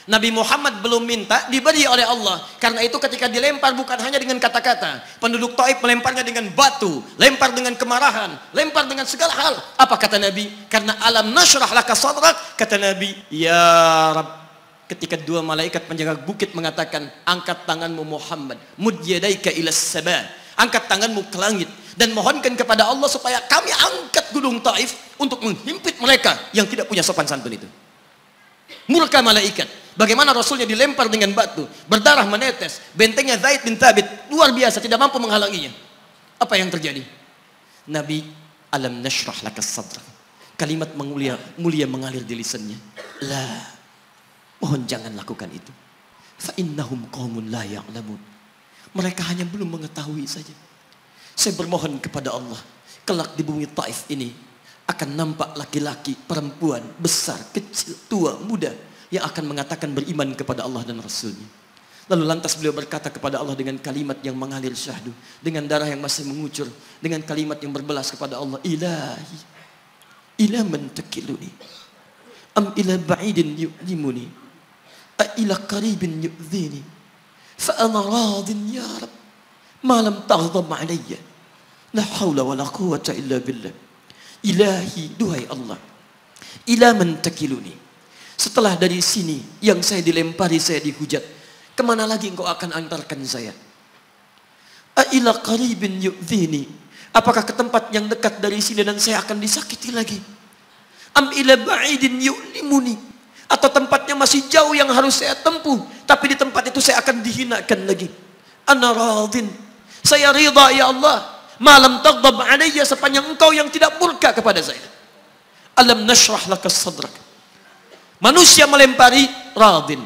Nabi Muhammad belum minta, diberi oleh Allah. Karena itu ketika dilempar bukan hanya dengan kata-kata. Penduduk Taif melemparnya dengan batu, lempar dengan kemarahan, lempar dengan segala hal. Apa kata Nabi? Karena alam nashrah laka sadrak, kata Nabi, ya Rabb. Ketika dua malaikat penjaga bukit mengatakan, angkat tanganmu Muhammad, mud yadaika ilas sama, angkat tanganmu ke langit dan mohonkan kepada Allah supaya kami angkat gunung Taif untuk menghimpit mereka yang tidak punya sopan santun itu. Murka malaikat. Bagaimana Rasulnya dilempar dengan batu, berdarah menetes, bentengnya Zaid bin Thabit luar biasa, tidak mampu menghalanginya. Apa yang terjadi? Nabi, alam nashrah laka sadrak. Kalimat mulia mengalir di lisannya. La, mohon jangan lakukan itu. Fa innahum qaumun la ya'lamun. Mereka hanya belum mengetahui saja. Saya bermohon kepada Allah, kelak di bumi Taif ini akan nampak laki-laki, perempuan, besar, kecil, tua, muda yang akan mengatakan beriman kepada Allah dan Rasulnya. Lalu lantas beliau berkata kepada Allah dengan kalimat yang mengalir syahdu, dengan darah yang masih mengucur, dengan kalimat yang berbelas kepada Allah, Ilahi, ila man takiluni, am ila ba'idin yu'limuni, a ila qaribin yu'zini, fa ana radin ya Rab, ma lam taghdab alayya, la hawla wa la quwwata illa billah. Ilahi, duhai Allah, ila man takiluni. Setelah dari sini yang saya dilempari, saya dihujat, kemana lagi engkau akan antarkan saya? A'ila qaribin yu'zini. Apakah ke tempat yang dekat dari sini dan saya akan disakiti lagi? Am ila ba'idin yu'limuni. Atau tempatnya masih jauh yang harus saya tempuh, tapi di tempat itu saya akan dihinakan lagi. Ana radin. Saya ridha ya Allah. Malam taghdab alayya, sepanjang engkau yang tidak murka kepada saya. Alam nashrah laka sadrak. Manusia melempari, radin.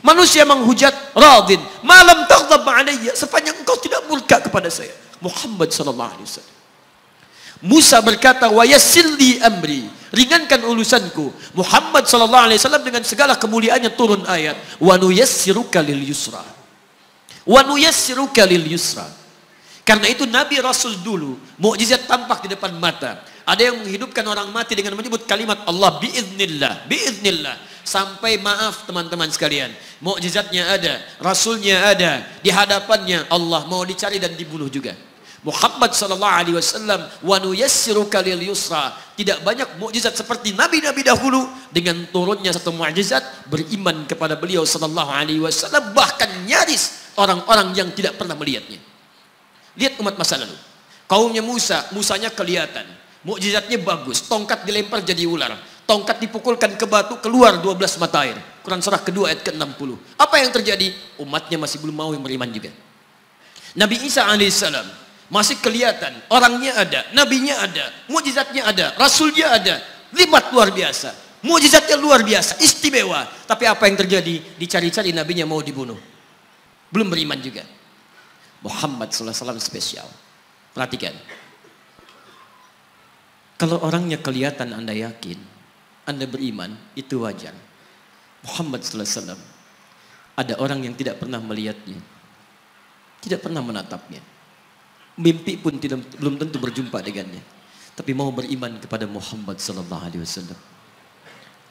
Manusia menghujat, radin. Malam taghdab alayya, sepanjang engkau tidak murka kepada saya. Muhammad sallallahu alaihi wasallam. Musa berkata, wa yassir li amri, ringankan urusanku. Muhammad sallallahu alaihi wasallam dengan segala kemuliaannya turun ayat, wa nuyassiruka lil yusra. Wa nuyassiruka lil yusra. Karena itu Nabi Rasul dulu mukjizat tampak di depan mata. Ada yang menghidupkan orang mati dengan menyebut kalimat Allah biiznillah, biiznillah. Sampai maaf teman-teman sekalian, mukjizatnya ada, Rasulnya ada, di hadapannya Allah mau dicari dan dibunuh juga. Muhammad sallallahu alaihi wasallam, wa nuyassiruka lil yusra. Tidak banyak mukjizat seperti nabi-nabi dahulu, dengan turunnya satu mukjizat beriman kepada beliau sallallahu alaihi wasallam, bahkan nyaris orang-orang yang tidak pernah melihatnya. Lihat umat masa lalu. Kaumnya Musa, Musanya kelihatan. Mukjizatnya bagus, tongkat dilempar jadi ular, tongkat dipukulkan ke batu keluar 12 mata air. Quran surah kedua ayat ke-60. Apa yang terjadi? Umatnya masih belum mau beriman juga. Nabi Isa alaihissalam masih kelihatan, orangnya ada, nabinya ada, mukjizatnya ada, rasulnya ada, libat luar biasa, mukjizatnya luar biasa, istimewa. Tapi apa yang terjadi? Dicari-cari nabinya mau dibunuh, belum beriman juga. Muhammad SAW spesial. Perhatikan. Kalau orangnya kelihatan Anda yakin, Anda beriman, itu wajar. Muhammad SAW, ada orang yang tidak pernah melihatnya, tidak pernah menatapnya, mimpi pun belum tentu berjumpa dengannya, tapi mau beriman kepada Muhammad SAW.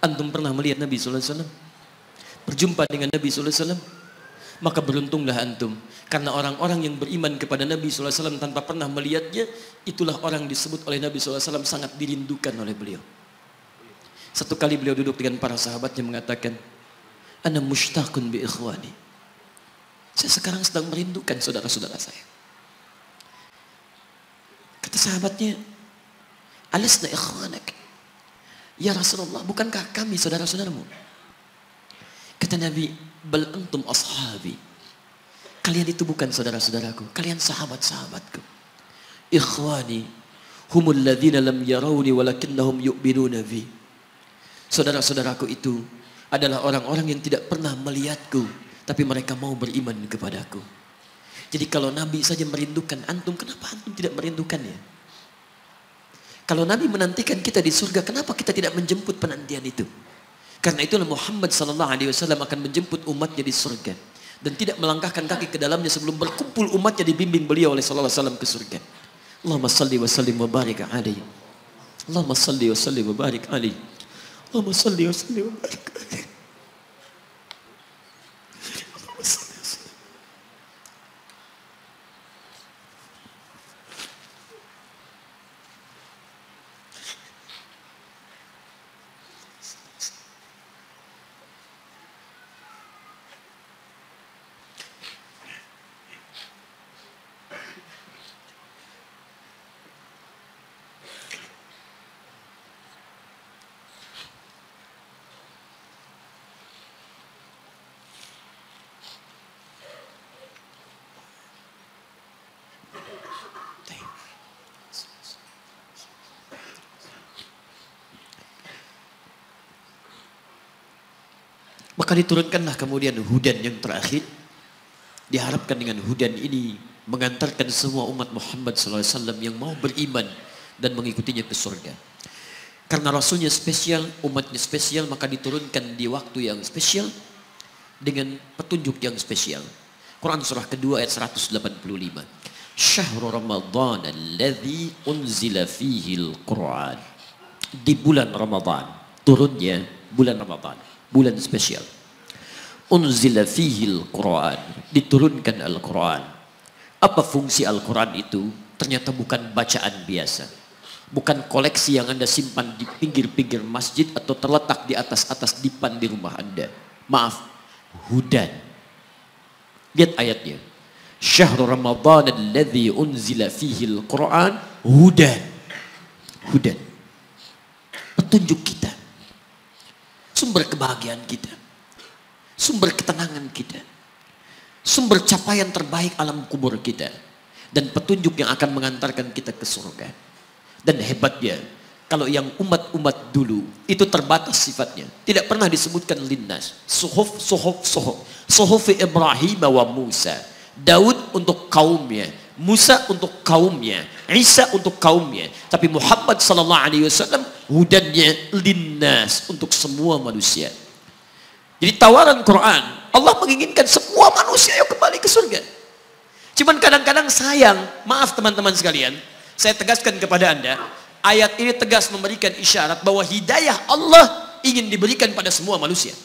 Antum pernah melihat Nabi SAW? Berjumpa dengan Nabi SAW? Maka beruntunglah antum, karena orang-orang yang beriman kepada Nabi SAW tanpa pernah melihatnya, itulah orang disebut oleh Nabi SAW sangat dirindukan oleh beliau. Satu kali beliau duduk dengan para sahabatnya mengatakan, ana mushtaqun bi ikhwani, saya sekarang sedang merindukan saudara-saudara saya. Kata sahabatnya, alasna ikhwanak ya Rasulullah, bukankah kami saudara-saudaramu? Kata Nabi, bal antum ashabi, kalian itu bukan saudara-saudaraku, kalian sahabat-sahabatku. Ikhwani humul ladzina lam yarawni walakinnahum yu'minuna bi. Saudara-saudaraku itu adalah orang-orang yang tidak pernah melihatku, tapi mereka mau beriman kepadaku. Jadi kalau Nabi saja merindukan antum, kenapa antum tidak merindukannya? Kalau Nabi menantikan kita di surga, kenapa kita tidak menjemput penantian itu? Karena itulah Muhammad SAW akan menjemput umatnya di surga, dan tidak melangkahkan kaki ke dalamnya sebelum berkumpul umatnya dibimbing beliau oleh SAW ke surga. Allahumma salli wa sallim wa barik alaihi. Allahumma salli wa sallim wa barik alaihi. Allahumma salli wa sallim wa barik alaihi. Maka diturunkanlah kemudian hudan yang terakhir. Diharapkan dengan hudan ini mengantarkan semua umat Muhammad SAW yang mau beriman dan mengikutinya ke surga. Karena Rasulnya spesial, umatnya spesial, maka diturunkan di waktu yang spesial dengan petunjuk yang spesial. Quran surah kedua ayat 185. Syahrul Ramadan alladzi unzila fihi al-Quran. Di bulan Ramadan, turunnya bulan Ramadan, bulan spesial. Unzila fihi al-Quran, diturunkan Al-Quran. Apa fungsi Al-Quran itu? Ternyata bukan bacaan biasa. Bukan koleksi yang Anda simpan di pinggir-pinggir masjid atau terletak di atas-atas dipan di rumah Anda. Maaf, hudan. Lihat ayatnya. Syahrul Ramadan alladzi unzila fihi al-Quran hudan. Hudan. Petunjuk kita. Sumber kebahagiaan kita. Sumber ketenangan kita. Sumber capaian terbaik alam kubur kita. Dan petunjuk yang akan mengantarkan kita ke surga. Dan hebatnya, kalau yang umat-umat dulu itu terbatas sifatnya. Tidak pernah disebutkan linnas. Suhuf. Suhuf Ibrahim wa Musa. Daud untuk kaumnya. Musa untuk kaumnya. Isa untuk kaumnya. Tapi Muhammad SAW hudannya linnas untuk semua manusia. Jadi tawaran Quran, Allah menginginkan semua manusia yang kembali ke surga. Cuman kadang-kadang sayang, maaf teman-teman sekalian, saya tegaskan kepada Anda, ayat ini tegas memberikan isyarat bahwa hidayah Allah ingin diberikan pada semua manusia.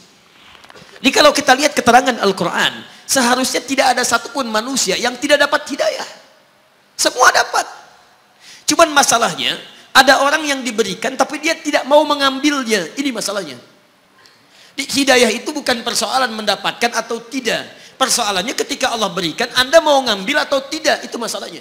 Jadi kalau kita lihat keterangan Al-Quran, seharusnya tidak ada satupun manusia yang tidak dapat hidayah. Semua dapat. Cuman masalahnya, ada orang yang diberikan tapi dia tidak mau mengambilnya. Ini masalahnya. Hidayah itu bukan persoalan mendapatkan atau tidak. Persoalannya ketika Allah berikan, Anda mau ngambil atau tidak, itu masalahnya.